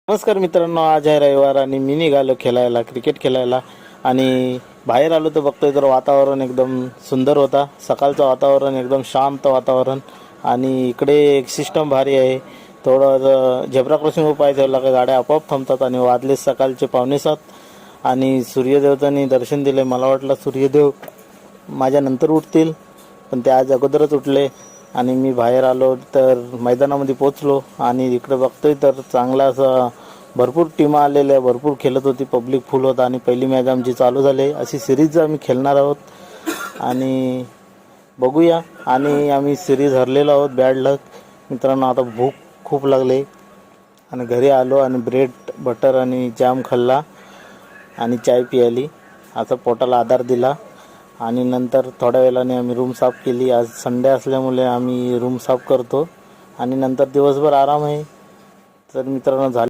नमस्कार मित्रांनो, आज आहे रविवार आणि मी निघालो खेळायला, क्रिकेट खेळायला. आणि बाहेर आलो तर बघतोय तर वातावरण एकदम सुंदर होता. सकाळचं वातावरण एकदम शांत वातावरण. आणि इकडे एक सिस्टम भारी आहे. थोडं झेब्रा क्रॉसिंग उपाय ठेवला का गाड्या आपोआप थांबतात. आणि वाजले सकाळचे 6:45 आणि सूर्यदेवतांनी दर्शन दिले. मला वाटलं सूर्यदेव माझ्या नंतर उठतील, पण ते आज अगोदरच उठले. आणि मी बाहेर आलो तर मैदानामध्ये पोचलो आणि इकडे बघतोय तर चांगला असं भरपूर टीमा आलेल्या, भरपूर खेळत होती, पब्लिक फुल होता. आणि पहिली मॅच आमची चालू झाली. अशी सिरीज आम्ही खेळणार आहोत आणि बघूया. आणि आम्ही सिरीज हरलेलो आहोत, बॅड लक मित्रांनो. आता भूक खूप लागली आणि घरी आलो आणि ब्रेड बटर आणि जॅम खाल्ला आणि चाय प्यायली. आता पोटाला आधार दिला. आणि नंतर थोड्या वेळाने आम्ही रूम साफ केली. आज संडे असल्यामुळे आम्ही रूम साफ करतो आणि नंतर दिवसभर आराम आहे. तर मित्रांनो झाले